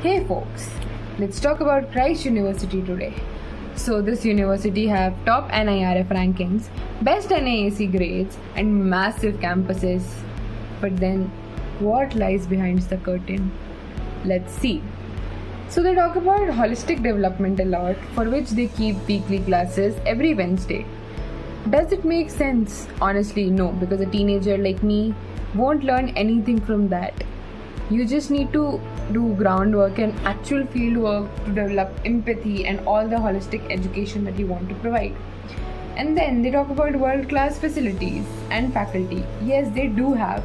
Hey folks, let's talk about Christ University today. So this university have top NIRF rankings, best NIAC grades and massive campuses. But then what lies behind the curtain? Let's see. So they talk about holistic development a lot, for which they keep weekly classes every Wednesday. Does it make sense? Honestly, no, because a teenager like me won't learn anything from that. You just need to do groundwork and actual field work to develop empathy and all the holistic education that you want to provide. And then they talk about world-class facilities and faculty. Yes, they do have.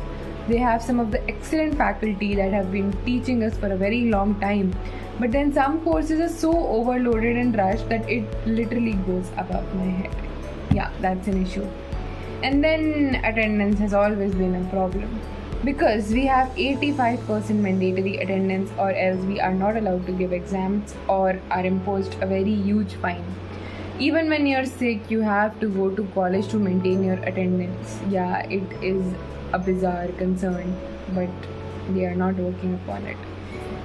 They have some of the excellent faculty that have been teaching us for a very long time. But then some courses are so overloaded and rushed that it literally goes above my head. Yeah, that's an issue. And then attendance has always been a problem. Because we have 85% mandatory attendance, or else we are not allowed to give exams or are imposed a very huge fine. Even when you're sick, you have to go to college to maintain your attendance. Yeah, it is a bizarre concern, but they are not working upon it.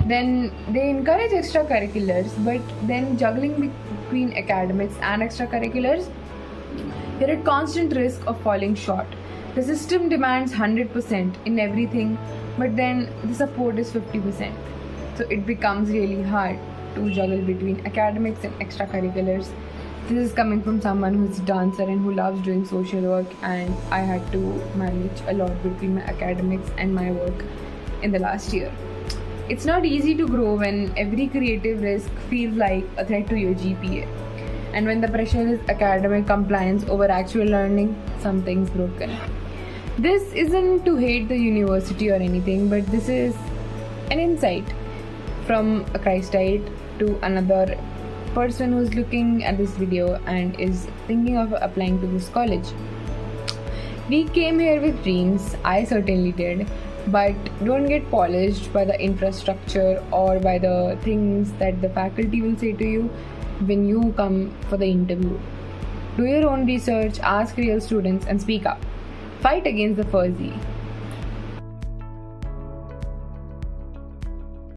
Then they encourage extracurriculars, but then juggling between academics and extracurriculars, you're at constant risk of falling short. The system demands 100% in everything, but then the support is 50%. So it becomes really hard to juggle between academics and extracurriculars. This is coming from someone who's a dancer and who loves doing social work, and I had to manage a lot between my academics and my work in the last year. It's not easy to grow when every creative risk feels like a threat to your GPA. And when the pressure is academic compliance over actual learning, something's broken. This isn't to hate the university or anything, but this is an insight from a Christite to another person who's looking at this video and is thinking of applying to this college. We came here with dreams, I certainly did, but don't get polished by the infrastructure or by the things that the faculty will say to you when you come for the interview. Do your own research, ask real students, and speak up. Fight against the fuzzy.